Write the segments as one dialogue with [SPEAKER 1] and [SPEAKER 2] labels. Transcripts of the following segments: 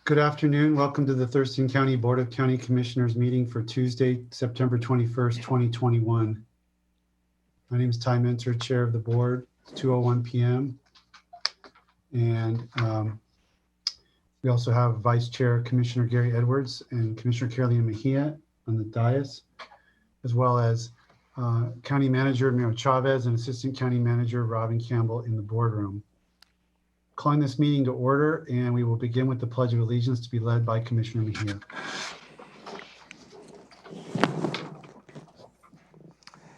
[SPEAKER 1] Good afternoon. Welcome to the Thurston County Board of County Commissioners meeting for Tuesday, September 21st, 2021. My name is Ty Mentor, Chair of the Board. It's 2:01 p.m. And we also have Vice Chair Commissioner Gary Edwards and Commissioner Carolina Mejia on the dais, as well as County Manager Miro Chavez and Assistant County Manager Robin Campbell in the boardroom. Calling this meeting to order, and we will begin with the Pledge of Allegiance to be led by Commissioner Mejia.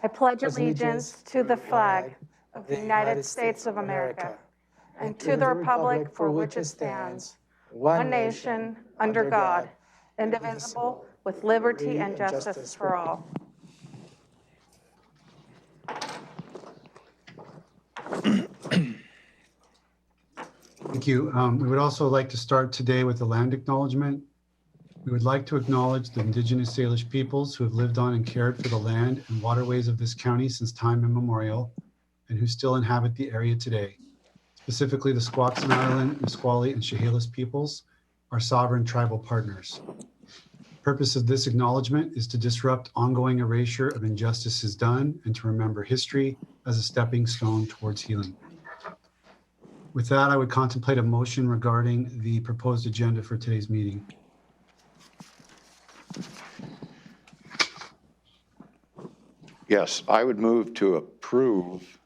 [SPEAKER 2] I pledge allegiance to the flag of the United States of America and to the republic for which it stands, one nation, under God, indivisible, with liberty and justice for all.
[SPEAKER 1] Thank you. We would also like to start today with a land acknowledgement. We would like to acknowledge the Indigenous Salish peoples who have lived on and cared for the land and waterways of this county since time immemorial and who still inhabit the area today, specifically the Squaxin Island, Nisqually, and Chehalis peoples, our sovereign tribal partners. The purpose of this acknowledgement is to disrupt ongoing erasure of injustices done and to remember history as a stepping stone towards healing. With that, I would contemplate a motion regarding the proposed agenda for today's meeting.
[SPEAKER 3] Yes, I would move to approve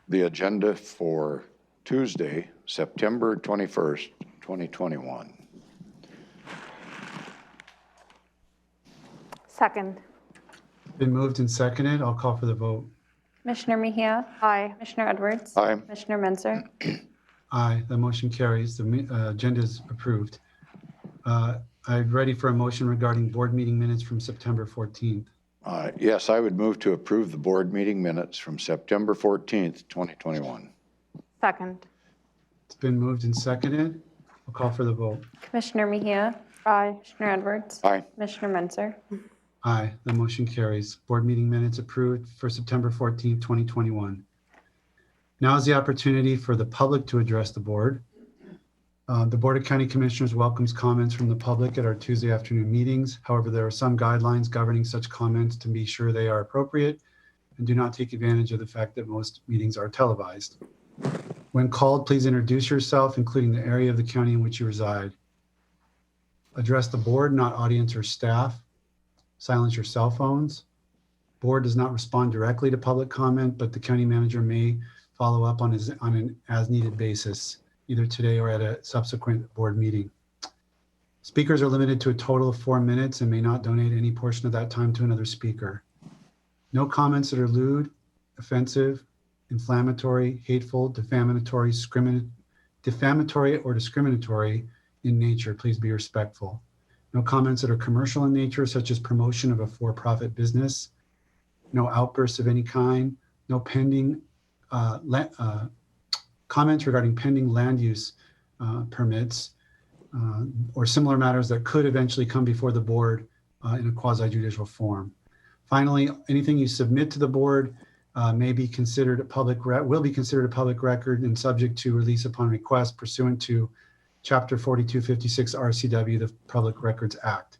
[SPEAKER 3] the agenda for Tuesday, September 21st, 2021.
[SPEAKER 2] Second.
[SPEAKER 1] Been moved and seconded. I'll call for the vote.
[SPEAKER 4] Commissioner Mejia?
[SPEAKER 2] Aye.
[SPEAKER 4] Commissioner Edwards?
[SPEAKER 3] Aye.
[SPEAKER 4] Commissioner Menzer?
[SPEAKER 1] Aye, the motion carries. The agenda is approved. I'm ready for a motion regarding board meeting minutes from September 14th.
[SPEAKER 3] Yes, I would move to approve the board meeting minutes from September 14th, 2021.
[SPEAKER 2] Second.
[SPEAKER 1] It's been moved and seconded. I'll call for the vote.
[SPEAKER 4] Commissioner Mejia?
[SPEAKER 2] Aye.
[SPEAKER 4] Commissioner Edwards?
[SPEAKER 3] Aye.
[SPEAKER 4] Commissioner Menzer?
[SPEAKER 1] Aye, the motion carries. Board meeting minutes approved for September 14th, 2021. Now is the opportunity for the public to address the board. The Board of County Commissioners welcomes comments from the public at our Tuesday afternoon meetings. However, there are some guidelines governing such comments to be sure they are appropriate and do not take advantage of the fact that most meetings are televised. When called, please introduce yourself, including the area of the county in which you reside. Address the board, not audience or staff. Silence your cell phones. Board does not respond directly to public comment, but the county manager may follow up on an as-needed basis, either today or at a subsequent board meeting. Speakers are limited to a total of 4 minutes and may not donate any portion of that time to another speaker. No comments that are lewd, offensive, inflammatory, hateful, defamatory, or discriminatory in nature. Please be respectful. No comments that are commercial in nature, such as promotion of a for-profit business. No outbursts of any kind. No pending comments regarding pending land use permits or similar matters that could eventually come before the board in a quasi-judicial form. Finally, anything you submit to the board will be considered a public record and subject to release upon request pursuant to Chapter 4256 RCW, the Public Records Act.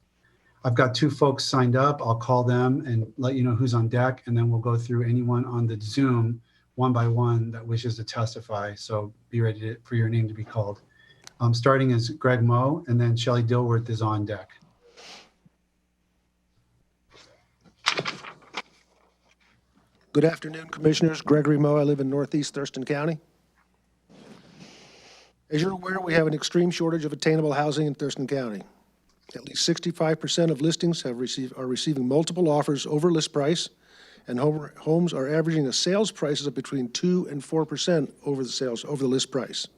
[SPEAKER 1] I've got 2 folks signed up. I'll call them and let you know who's on deck, and then we'll go through anyone on the Zoom one by one that wishes to testify. So be ready for your name to be called. Starting as Greg Moe, and then Shelly Delworth is on deck.
[SPEAKER 5] Good afternoon, Commissioners. Gregory Moe. I live in Northeast Thurston County. As you're aware, we have an extreme shortage of attainable housing in Thurston County. At least 65% of listings are receiving multiple offers over list price, and homes are averaging a sales prices of between 2% and 4% over the list price.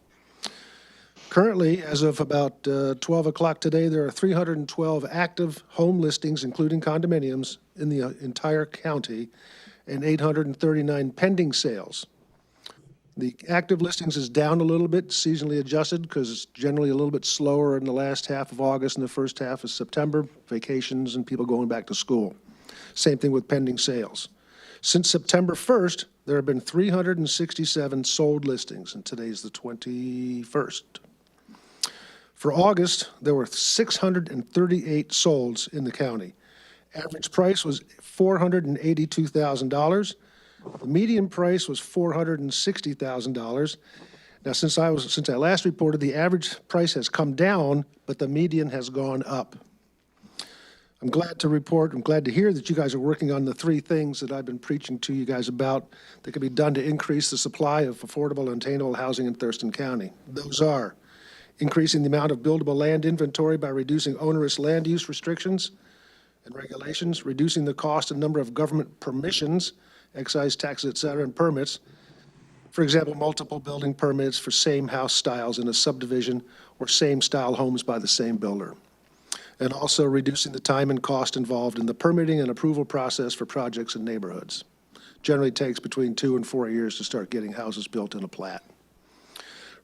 [SPEAKER 5] Currently, as of about 12 o'clock today, there are 312 active home listings, including condominiums, in the entire county, and 839 pending sales. The active listings is down a little bit, seasonally adjusted, because it's generally a little bit slower in the last half of August and the first half of September, vacations and people going back to school. Same thing with pending sales. Since September 1st, there have been 367 sold listings, and today's the 21st. For August, there were 638 solds in the county. Average price was $482,000. The median price was $460,000. Now, since I last reported, the average price has come down, but the median has gone up. I'm glad to hear that you guys are working on the three things that I've been preaching to you guys about that can be done to increase the supply of affordable and attainable housing in Thurston County. Those are increasing the amount of buildable land inventory by reducing onerous land use restrictions and regulations, reducing the cost and number of government permissions, excise taxes, et cetera, and permits. For example, multiple building permits for same house styles in a subdivision or same style homes by the same builder. And also reducing the time and cost involved in the permitting and approval process for projects in neighborhoods. Generally takes between 2 and 4 years to start getting houses built in a plat.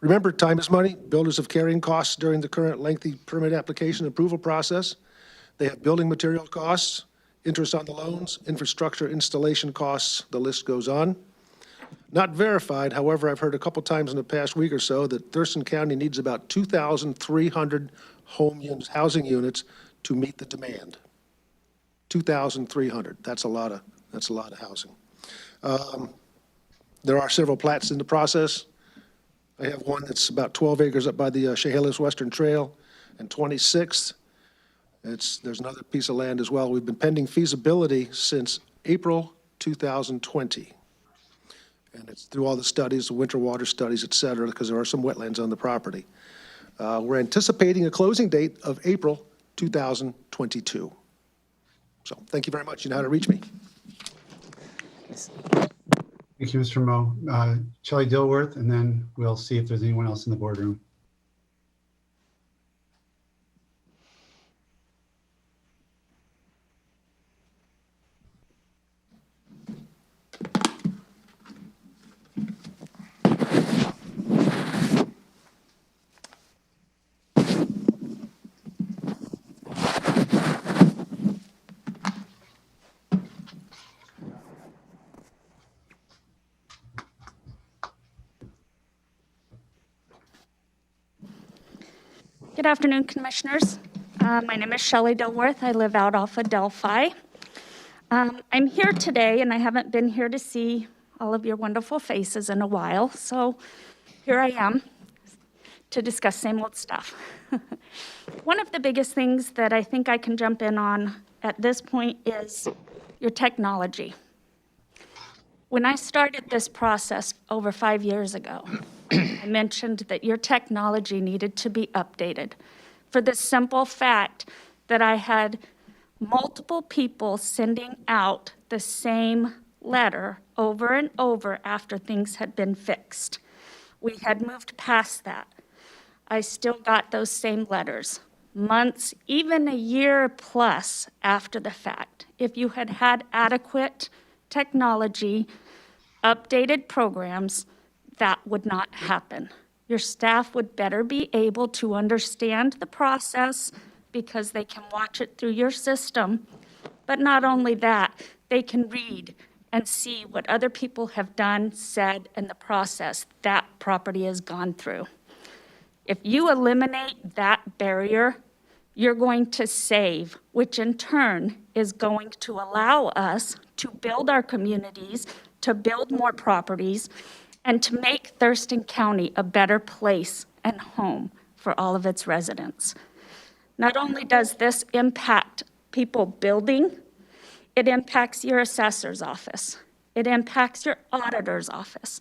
[SPEAKER 5] Remember, time is money. Builders have carrying costs during the current lengthy permit application approval process. They have building material costs, interest on the loans, infrastructure installation costs, the list goes on. Not verified, however, I've heard a couple times in the past week or so that Thurston County needs about 2,300 housing units to meet the demand. 2,300, that's a lot of housing. There are several plats in the process. I have one that's about 12 acres up by the Chehalis Western Trail and 26th. There's another piece of land as well. We've been pending feasibility since April 2020. And it's through all the studies, the winter water studies, et cetera, because there are some wetlands on the property. We're anticipating a closing date of April 2022. So thank you very much. You know how to reach me.
[SPEAKER 1] Thank you, Mr. Moe. Shelly Delworth, and then we'll see if there's anyone else in the boardroom.
[SPEAKER 6] Good afternoon, Commissioners. My name is Shelly Delworth. I live out off of Delphi. I'm here today, and I haven't been here to see all of your wonderful faces in a while, so here I am to discuss same old stuff. One of the biggest things that I think I can jump in on at this point is your technology. When I started this process over 5 years ago, I mentioned that your technology needed to be updated for the simple fact that I had multiple people sending out the same letter over and over after things had been fixed. We had moved past that. I still got those same letters, months, even a year plus after the fact. If you had had adequate technology, updated programs, that would not happen. Your staff would better be able to understand the process because they can watch it through your system. But not only that, they can read and see what other people have done, said, and the process that property has gone through. If you eliminate that barrier, you're going to save, which in turn is going to allow us to build our communities, to build more properties, and to make Thurston County a better place and home for all of its residents. Not only does this impact people building, it impacts your assessor's office. It impacts your auditor's office.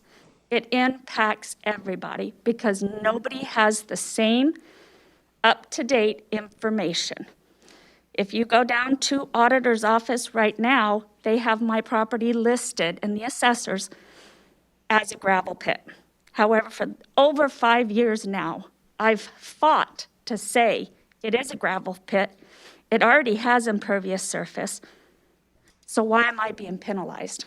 [SPEAKER 6] It impacts everybody because nobody has the same up-to-date information. If you go down to auditor's office right now, they have my property listed in the assessors as a gravel pit. However, for over 5 years now, I've fought to say it is a gravel pit. It already has impervious surface. So why am I being penalized?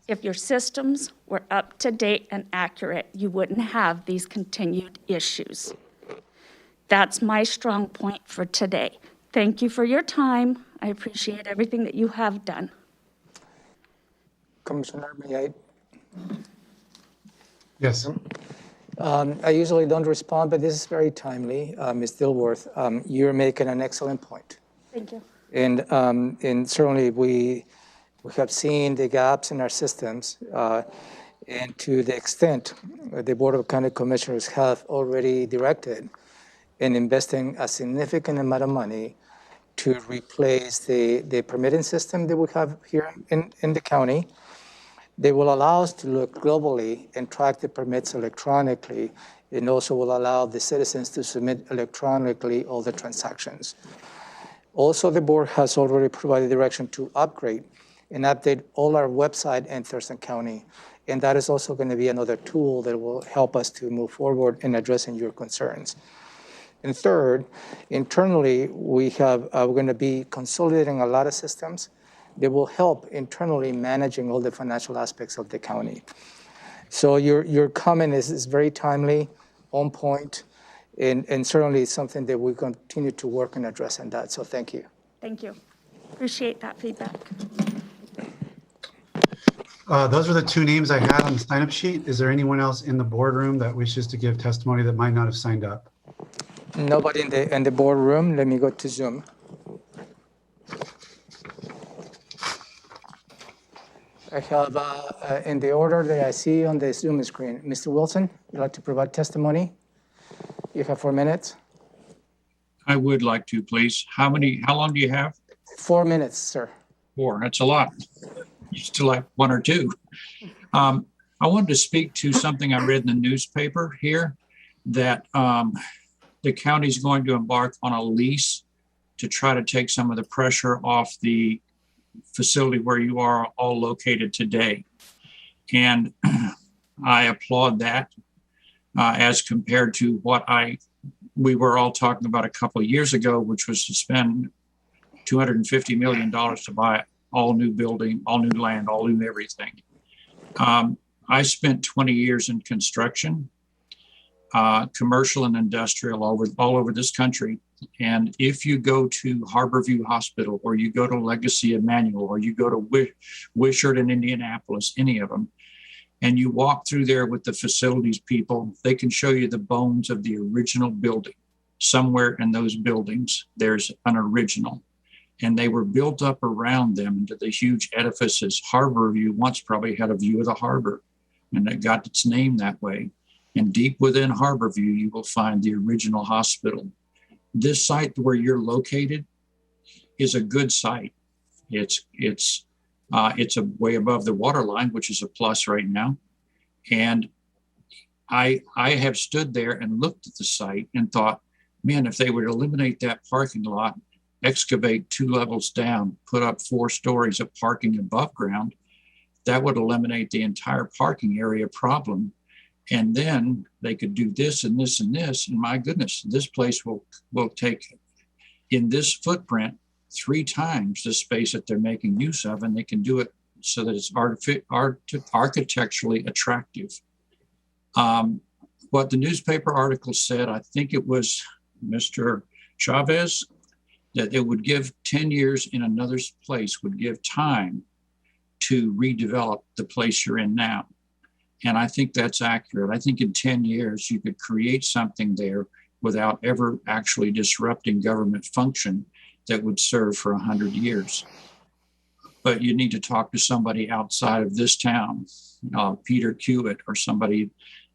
[SPEAKER 6] If your systems were up to date and accurate, you wouldn't have these continued issues. That's my strong point for today. Thank you for your time. I appreciate everything that you have done.
[SPEAKER 7] Commissioner, may I?
[SPEAKER 1] Yes.
[SPEAKER 7] I usually don't respond, but this is very timely. Ms. Dilworth, you're making an excellent point.
[SPEAKER 6] Thank you.
[SPEAKER 7] And certainly we have seen the gaps in our systems, and to the extent the Board of County Commissioners have already directed in investing a significant amount of money to replace the permitting system that we have here in the county. They will allow us to look globally and track the permits electronically, and also will allow the citizens to submit electronically all the transactions. Also, the board has already provided direction to upgrade and update all our website in Thurston County. And that is also going to be another tool that will help us to move forward in addressing your concerns. And third, internally, we're going to be consolidating a lot of systems that will help internally managing all the financial aspects of the county. So your comment is very timely, on point, and certainly something that we continue to work and address on that. So thank you.
[SPEAKER 6] Thank you. Appreciate that feedback.
[SPEAKER 1] Those are the two names I had on the sign-up sheet. Is there anyone else in the boardroom that wishes to give testimony that might not have signed up?
[SPEAKER 7] Nobody in the boardroom. Let me go to Zoom. I have, in the order that I see on the Zoom screen, Mr. Wilson, you'd like to provide testimony? You have 4 minutes.
[SPEAKER 8] I would like to, please. How long do you have?
[SPEAKER 7] 4 minutes, sir.
[SPEAKER 8] 4, that's a lot. Used to like 1 or 2. I wanted to speak to something I read in the newspaper here, that the county's going to embark on a lease to try to take some of the pressure off the facility where you are all located today. And I applaud that as compared to what we were all talking about a couple of years ago, which was to spend $250 million to buy all new building, all new land, all new everything. I spent 20 years in construction, commercial and industrial all over this country. And if you go to Harborview Hospital, or you go to Legacy Emmanuel, or you go to Wishart in Indianapolis, any of them, and you walk through there with the facilities people, they can show you the bones of the original building. Somewhere in those buildings, there's an original. And they were built up around them into the huge edifices. Harborview once probably had a view of the harbor, and it got its name that way. And deep within Harborview, you will find the original hospital. This site where you're located is a good site. It's a way above the water line, which is a plus right now. And I have stood there and looked at the site and thought, man, if they would eliminate that parking lot, excavate 2 levels down, put up 4 stories of parking above ground, that would eliminate the entire parking area problem. And then they could do this and this and this. And my goodness, this place will take, in this footprint, 3 times the space that they're making use of. And they can do it so that it's architecturally attractive. What the newspaper article said, I think it was Mr. Chavez, that it would give 10 years in another place, would give time to redevelop the place you're in now. And I think that's accurate. I think in 10 years, you could create something there without ever actually disrupting government function that would serve for 100 years. But you need to talk to somebody outside of this town, Peter Hewitt, or somebody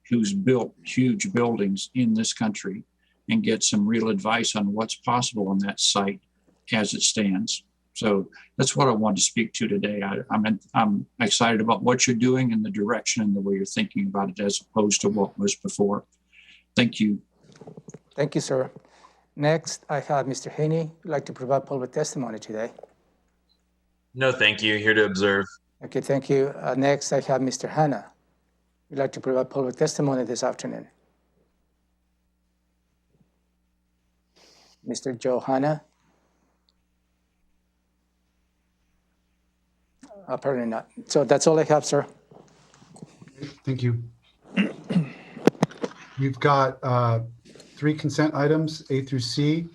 [SPEAKER 8] who's built huge buildings in this country, and get some real advice on what's possible on that site as it stands. So that's what I want to speak to today. I'm excited about what you're doing and the direction and the way you're thinking about it as opposed to what was before. Thank you.
[SPEAKER 7] Thank you, sir. Next, I have Mr. Haney, who'd like to provide public testimony today.
[SPEAKER 9] No, thank you. Here to observe.
[SPEAKER 7] Okay, thank you. Next, I have Mr. Hanna, who'd like to provide public testimony this afternoon. Mr. Joe Hanna? Apparently not. So that's all I have, sir.
[SPEAKER 1] Thank you. You've got 3 consent items, A through C.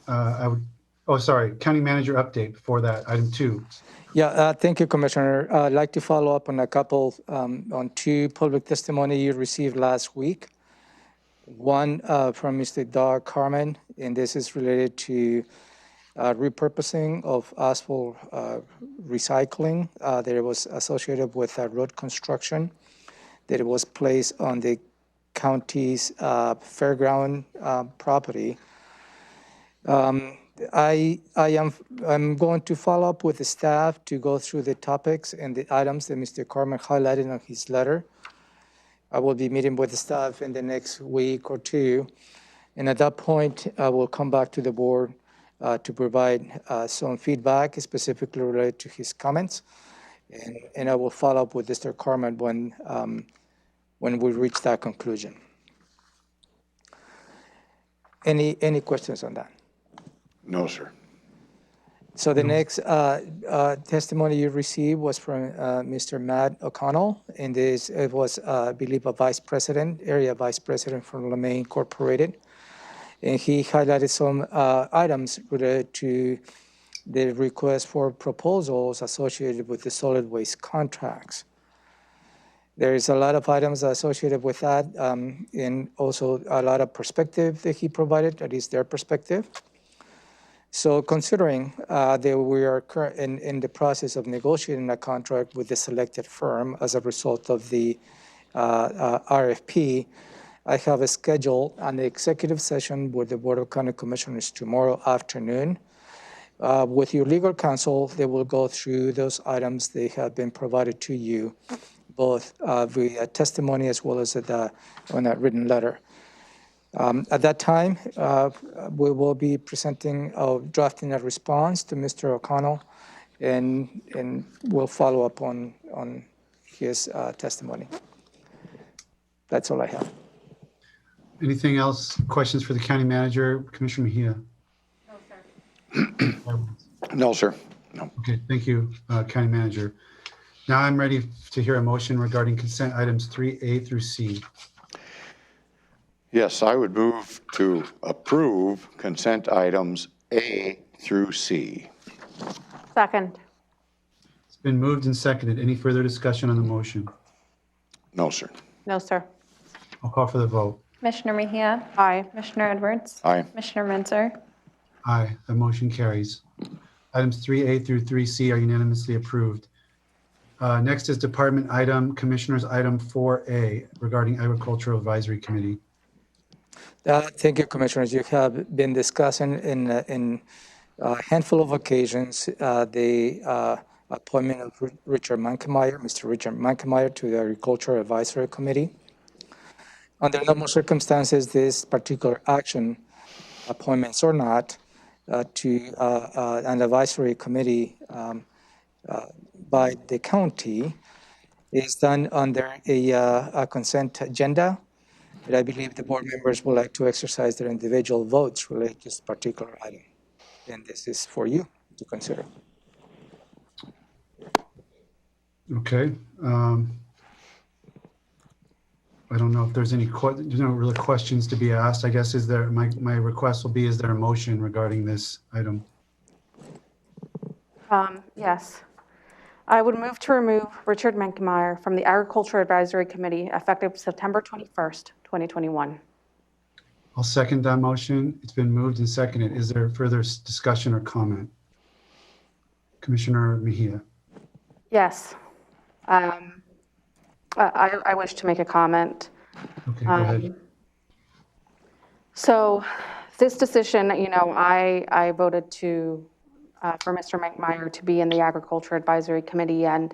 [SPEAKER 1] County manager update before that, item 2.
[SPEAKER 7] Yeah, thank you, Commissioner. I'd like to follow up on a couple, on 2 public testimony you received last week. One from Mr. Doug Carmen, and this is related to repurposing of asphalt recycling that it was associated with road construction, that it was placed on the county's fairground property. I'm going to follow up with the staff to go through the topics and the items that Mr. Carmen highlighted on his letter. I will be meeting with the staff in the next week or two. And at that point, I will come back to the board to provide some feedback specifically related to his comments. And I will follow up with Mr. Carmen when we reach that conclusion. Any questions on that?
[SPEAKER 3] No, sir.
[SPEAKER 7] So the next testimony you received was from Mr. Matt O'Connell, and it was, I believe, a vice president, area vice president from LeMay Incorporated. And he highlighted some items related to the request for proposals associated with the solid waste contracts. There is a lot of items associated with that, and also a lot of perspective that he provided, that is their perspective. So considering that we are in the process of negotiating a contract with the selected firm as a result of the RFP, I have a schedule an executive session with the Board of County Commissioners tomorrow afternoon. With your legal counsel, they will go through those items they have been provided to you, both via testimony as well as on a written letter. At that time, we will be drafting a response to Mr. O'Connell, and we'll follow up on his testimony. That's all I have.
[SPEAKER 1] Anything else? Questions for the county manager, Commissioner Mejia? No, sir.
[SPEAKER 3] No, sir. No.
[SPEAKER 1] Okay, thank you, county manager. Now I'm ready to hear a motion regarding consent items 3A through C.
[SPEAKER 3] Yes, I would move to approve consent items A through C.
[SPEAKER 2] Second.
[SPEAKER 1] It's been moved and seconded. Any further discussion on the motion?
[SPEAKER 3] No, sir.
[SPEAKER 2] No, sir.
[SPEAKER 1] I'll call for the vote.
[SPEAKER 4] Commissioner Mejia?
[SPEAKER 2] Aye.
[SPEAKER 4] Commissioner Edwards?
[SPEAKER 3] Aye.
[SPEAKER 4] Commissioner Mentzer?
[SPEAKER 1] Aye, the motion carries. Items 3A through 3C are unanimously approved. Next is department item, Commissioner's item 4A regarding Agricultural Advisory Committee.
[SPEAKER 7] Thank you, Commissioners. You have been discussing in a handful of occasions the appointment of Mr. Richard Mckemeyer to the Agricultural Advisory Committee. Under normal circumstances, this particular action, appointments or not, to an advisory committee by the county is done under a consent agenda. But I believe the board members would like to exercise their individual votes related to this particular item. And this is for you to consider.
[SPEAKER 1] Okay. I don't know if there's there's no really questions to be asked. I guess my request will be, is there a motion regarding this item?
[SPEAKER 2] Yes. I would move to remove Richard Mckemeyer from the Agriculture Advisory Committee effective September 21st, 2021.
[SPEAKER 1] I'll second that motion. It's been moved and seconded. Is there further discussion or comment? Commissioner Mejia.
[SPEAKER 2] Yes. I wish to make a comment.
[SPEAKER 1] Okay, go ahead.
[SPEAKER 2] So this decision, I voted for Mr. Mckemeyer to be in the Agriculture Advisory Committee, and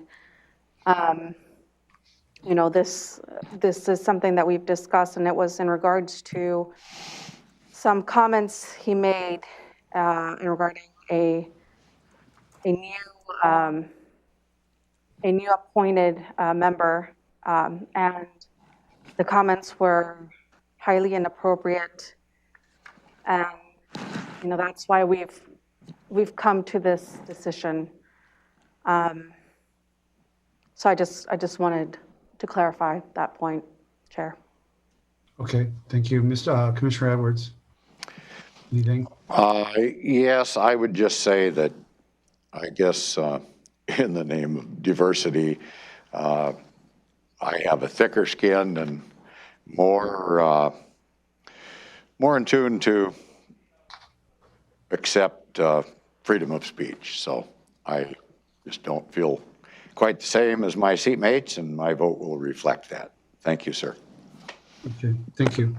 [SPEAKER 2] this is something that we've discussed, and it was in regards to some comments he made regarding a new appointed member, and the comments were highly inappropriate, and that's why we've come to this decision. So I just wanted to clarify that point, Chair.
[SPEAKER 1] Okay, thank you. Commissioner Edwards. Anything?
[SPEAKER 3] Yes, I would just say that I guess in the name of diversity, I have a thicker skin and more more in tune to accept freedom of speech. So I just don't feel quite the same as my seatmates, and my vote will reflect that. Thank you, sir.
[SPEAKER 1] Okay, thank you.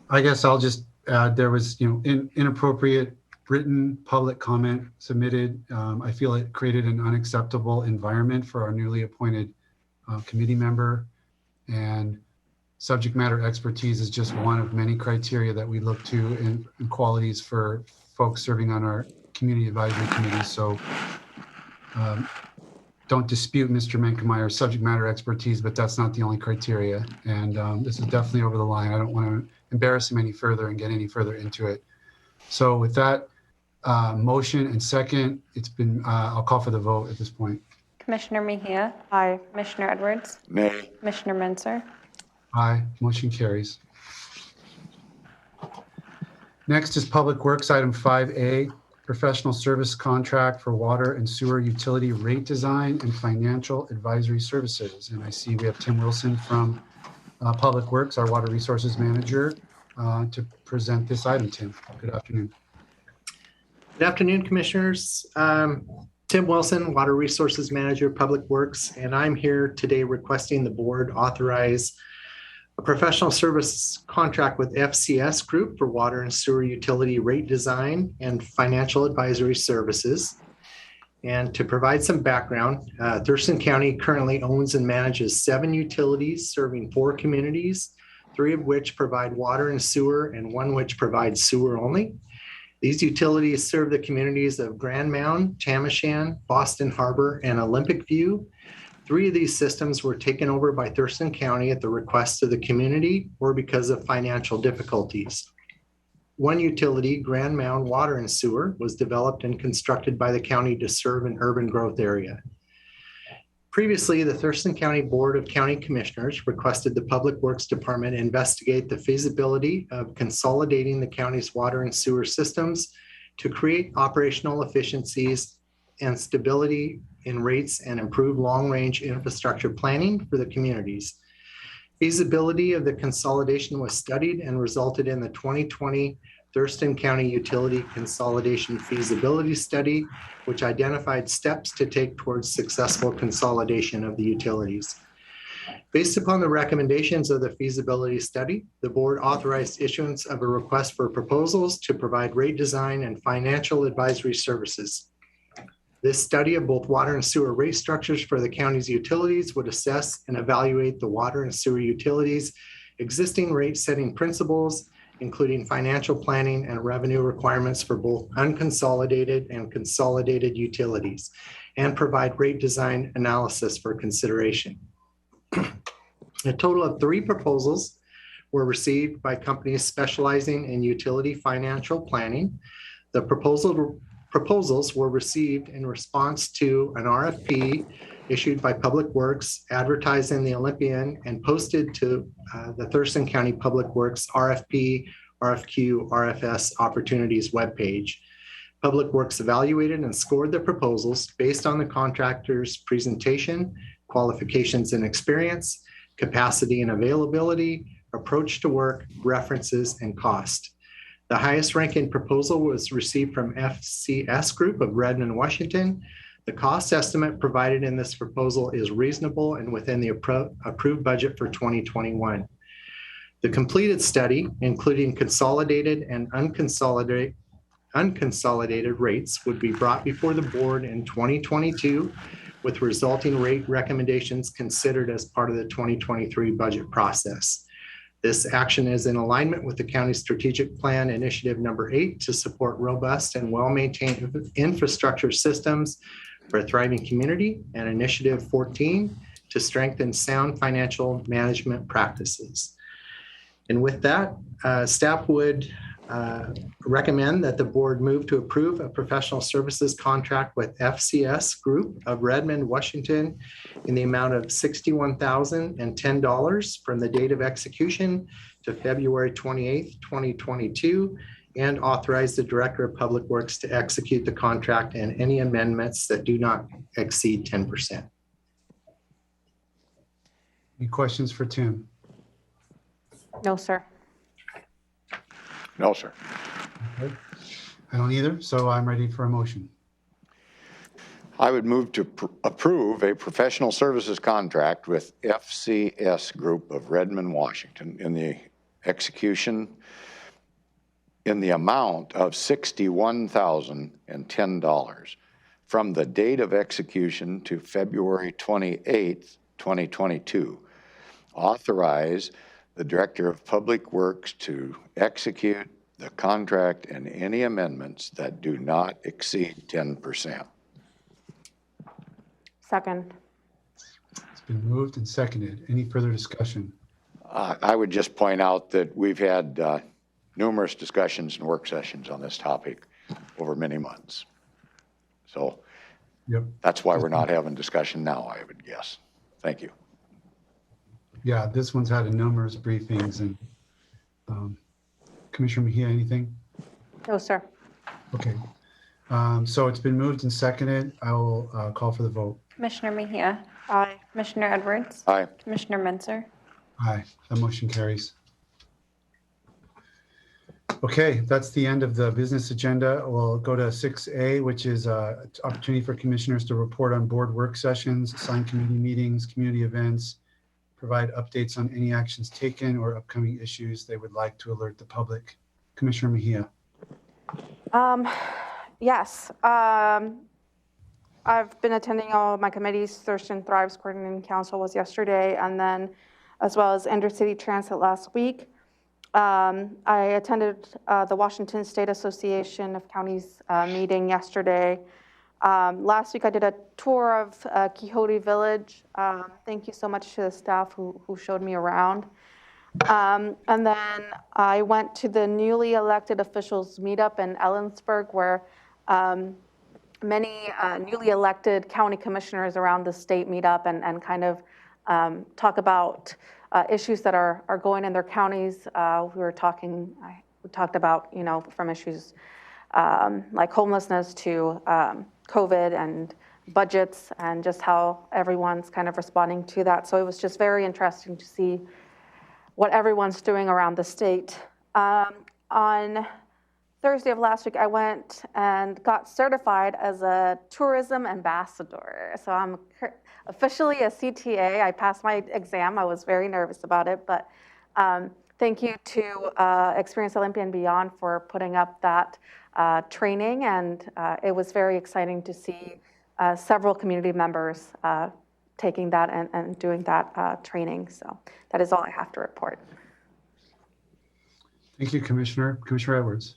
[SPEAKER 1] I guess I'll just add, there was, inappropriate written public comment submitted. I feel it created an unacceptable environment for our newly appointed committee member, and subject matter expertise is just one of many criteria that we look to in qualities for folks serving on our community advisory committee. So don't dispute Mr. Mckemeyer's subject matter expertise, but that's not the only criteria. And this is definitely over the line. I don't want to embarrass him any further and get any further into it. So with that motion and second, it's been, I'll call for the vote at this point.
[SPEAKER 4] Commissioner Mejia,
[SPEAKER 2] Aye.
[SPEAKER 4] Commissioner Edwards,
[SPEAKER 3] Nay.
[SPEAKER 4] Commissioner Menzer.
[SPEAKER 1] Aye, motion carries. Next is Public Works, item 5A, professional service contract for water and sewer utility rate design and financial advisory services. And I see we have Tim Wilson from Public Works, our water resources manager, to present this item. Tim, good afternoon.
[SPEAKER 10] Good afternoon, Commissioners. Tim Wilson, Water Resources Manager, Public Works, and I'm here today requesting the board authorize a professional service contract with FCS Group for water and sewer utility rate design and financial advisory services. And to provide some background, Thurston County currently owns and manages 7 utilities serving 4 communities, 3 of which provide water and sewer and 1 which provides sewer only. These utilities serve the communities of Grand Mound, Tamashan, Boston Harbor, and Olympic View. 3 of these systems were taken over by Thurston County at the request of the community or because of financial difficulties. 1 utility, Grand Mound Water and Sewer, was developed and constructed by the county to serve an urban growth area. Previously, the Thurston County Board of County Commissioners requested the Public Works Department investigate the feasibility of consolidating the county's water and sewer systems to create operational efficiencies and stability in rates and improve long-range infrastructure planning for the communities. Feasibility of the consolidation was studied and resulted in the 2020 Thurston County Utility Consolidation Feasibility Study, which identified steps to take towards successful consolidation of the utilities. Based upon the recommendations of the feasibility study, the board authorized issuance of a request for proposals to provide rate design and financial advisory services. This study of both water and sewer rate structures for the county's utilities would assess and evaluate the water and sewer utilities' existing rate setting principles, including financial planning and revenue requirements for both unconsolidated and consolidated utilities, and provide rate design analysis for consideration. A total of 3 proposals were received by companies specializing in utility financial planning. The proposals were received in response to an RFP issued by Public Works, advertised in the Olympian, and posted to the Thurston County Public Works RFP, RFQ, RFS opportunities webpage. Public Works evaluated and scored the proposals based on the contractor's presentation, qualifications and experience, capacity and availability, approach to work, references, and cost. The highest ranking proposal was received from FCS Group of Redmond, Washington. The cost estimate provided in this proposal is reasonable and within the approved budget for 2021. The completed study, including consolidated and unconsolidated rates, would be brought before the board in 2022 with resulting rate recommendations considered as part of the 2023 budget process. This action is in alignment with the county's strategic plan initiative number 8 to support robust and well-maintained infrastructure systems for a thriving community, and initiative 14 to strengthen sound financial management practices. And with that, staff would recommend that the board move to approve a professional services contract with FCS Group of Redmond, Washington in the amount of $61,010 from the date of execution to February 28th, 2022, and authorize the Director of Public Works to execute the contract and any amendments that do not exceed 10%.
[SPEAKER 1] Any questions for Tim?
[SPEAKER 2] No, sir.
[SPEAKER 3] No, sir.
[SPEAKER 1] Okay. I don't either, so I'm ready for a motion.
[SPEAKER 3] I would move to approve a professional services contract with FCS Group of Redmond, Washington in the execution in the amount of $61,010 from the date of execution to February 28th, 2022. Authorize the Director of Public Works to execute the contract and any amendments that do not exceed 10%.
[SPEAKER 2] Second.
[SPEAKER 1] It's been moved and seconded. Any further discussion?
[SPEAKER 3] I would just point out that we've had numerous discussions and work sessions on this topic over many months. So
[SPEAKER 1] Yep.
[SPEAKER 3] that's why we're not having discussion now, I would guess. Thank you.
[SPEAKER 1] Yeah, this one's had numerous briefings and Commissioner Mejia, anything?
[SPEAKER 2] No, sir.
[SPEAKER 1] Okay. So it's been moved and seconded. I will call for the vote.
[SPEAKER 4] Commissioner Mejia,
[SPEAKER 2] Aye.
[SPEAKER 4] Commissioner Edwards,
[SPEAKER 3] Aye.
[SPEAKER 4] Commissioner Menzer,
[SPEAKER 1] Aye, that motion carries. Okay, that's the end of the business agenda. We'll go to 6A, which is opportunity for commissioners to report on board work sessions, assign committee meetings, community events, provide updates on any actions taken or upcoming issues they would like to alert the public. Commissioner Mejia.
[SPEAKER 2] Yes. I've been attending all of my committees. Thurston Thrives Coordinating Council was yesterday, and then as well as Intercity Transit last week. I attended the Washington State Association of Counties meeting yesterday. Last week I did a tour of Quixote Village. Thank you so much to the staff who showed me around. And then I went to the newly elected officials meetup in Ellensburg, where many newly elected county commissioners around the state meet up and kind of talk about issues that are going in their counties. We talked about, from issues like homelessness to COVID and budgets and just how everyone's kind of responding to that. So it was just very interesting to see what everyone's doing around the state. On Thursday of last week, I went and got certified as a tourism ambassador. So I'm officially a CTA. I passed my exam. I was very nervous about it, but thank you to Experience Olympia and Beyond for putting up that training. And it was very exciting to see several community members taking that and doing that training. So that is all I have to report.
[SPEAKER 1] Thank you, Commissioner. Commissioner Edwards.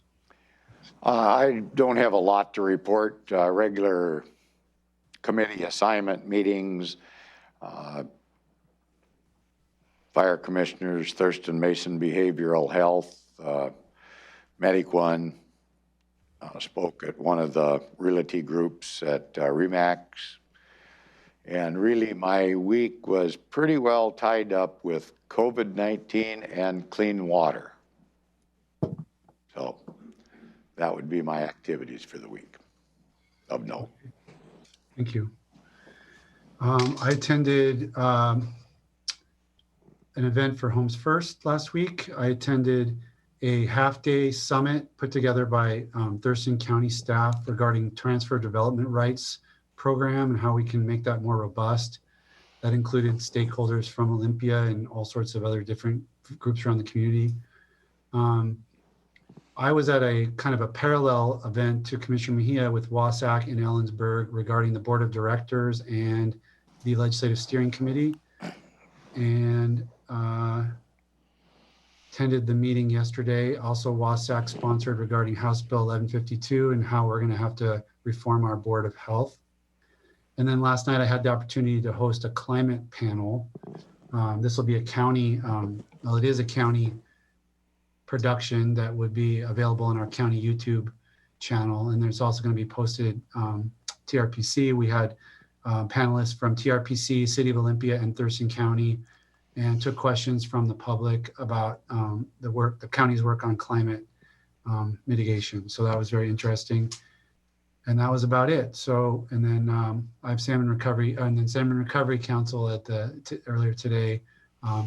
[SPEAKER 3] I don't have a lot to report. Regular committee assignment meetings, fire commissioners, Thurston Mason Behavioral Health, Medic One, spoke at one of the realty groups at REMAX. And really my week was pretty well tied up with COVID-19 and clean water. So that would be my activities for the week of note.
[SPEAKER 1] Thank you. I attended an event for Homes First last week. I attended a half-day summit put together by Thurston County staff regarding transfer development rights program and how we can make that more robust. That included stakeholders from Olympia and all sorts of other different groups around the community. I was at a kind of a parallel event to Commissioner Mejia with WASAC in Ellensburg regarding the board of directors and the legislative steering committee, and attended the meeting yesterday. Also WASAC sponsored regarding House Bill 1152 and how we're going to have to reform our board of health. And then last night I had the opportunity to host a climate panel. This will be a county, well, it is a county production that would be available on our county YouTube channel. And there's also going to be posted TRPC. We had panelists from TRPC, City of Olympia, and Thurston County, and took questions from the public about the county's work on climate mitigation. So that was very interesting. And that was about it. So, and then I have Salmon Recovery Council at earlier today,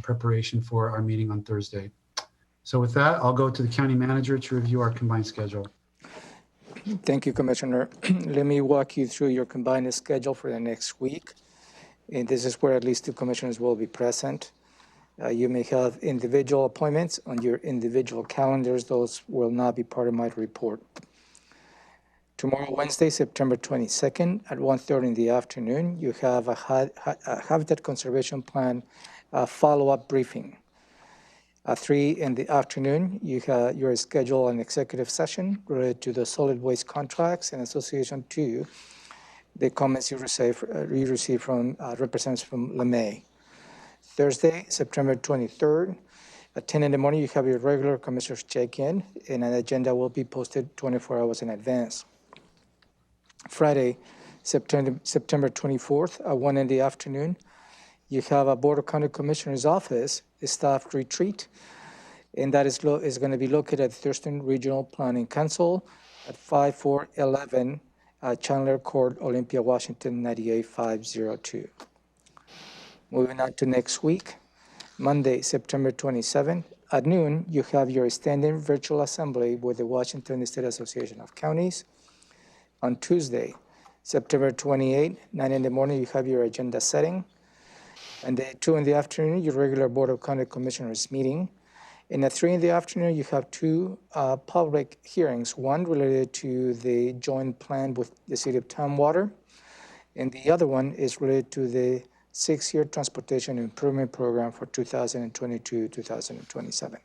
[SPEAKER 1] preparation for our meeting on Thursday. So with that, I'll go to the county manager to review our combined schedule.
[SPEAKER 7] Thank you, Commissioner. Let me walk you through your combined schedule for the next week. And this is where at least 2 commissioners will be present. You may have individual appointments on your individual calendars. Those will not be part of my report. Tomorrow, Wednesday, September 22nd at 1:30 in the afternoon, you have a Habitat Conservation Plan follow-up briefing. At 3 in the afternoon, you're scheduled an executive session related to the solid waste contracts in association to the comments you received from representatives from LeMay. Thursday, September 23rd, at 10 in the morning, you have your regular commissioners check-in, and an agenda will be posted 24 hours in advance. Friday, September 24th, at 1 in the afternoon, you have a Board of County Commissioners Office staff retreat, and that is going to be located at Thurston Regional Planning Council at 5411 Chandler Court, Olympia, Washington, 98502. Moving on to next week, Monday, September 27th, at noon, you have your standing virtual assembly with the Washington State Association of Counties. On Tuesday, September 28th, 9 in the morning, you have your agenda setting. And at 2 in the afternoon, your regular Board of County Commissioners meeting. And at 3 in the afternoon, you have 2 public hearings, one related to the joint plan with the City of Tumwater, and the other one is related to the 6-year transportation improvement program for 2022-2027.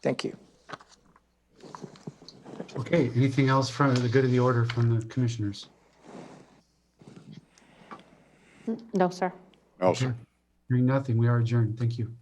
[SPEAKER 7] Thank you.
[SPEAKER 1] Okay, anything else from the good of the order from the commissioners?
[SPEAKER 2] No, sir.
[SPEAKER 3] No, sir.
[SPEAKER 1] Hearing nothing, we are adjourned. Thank you.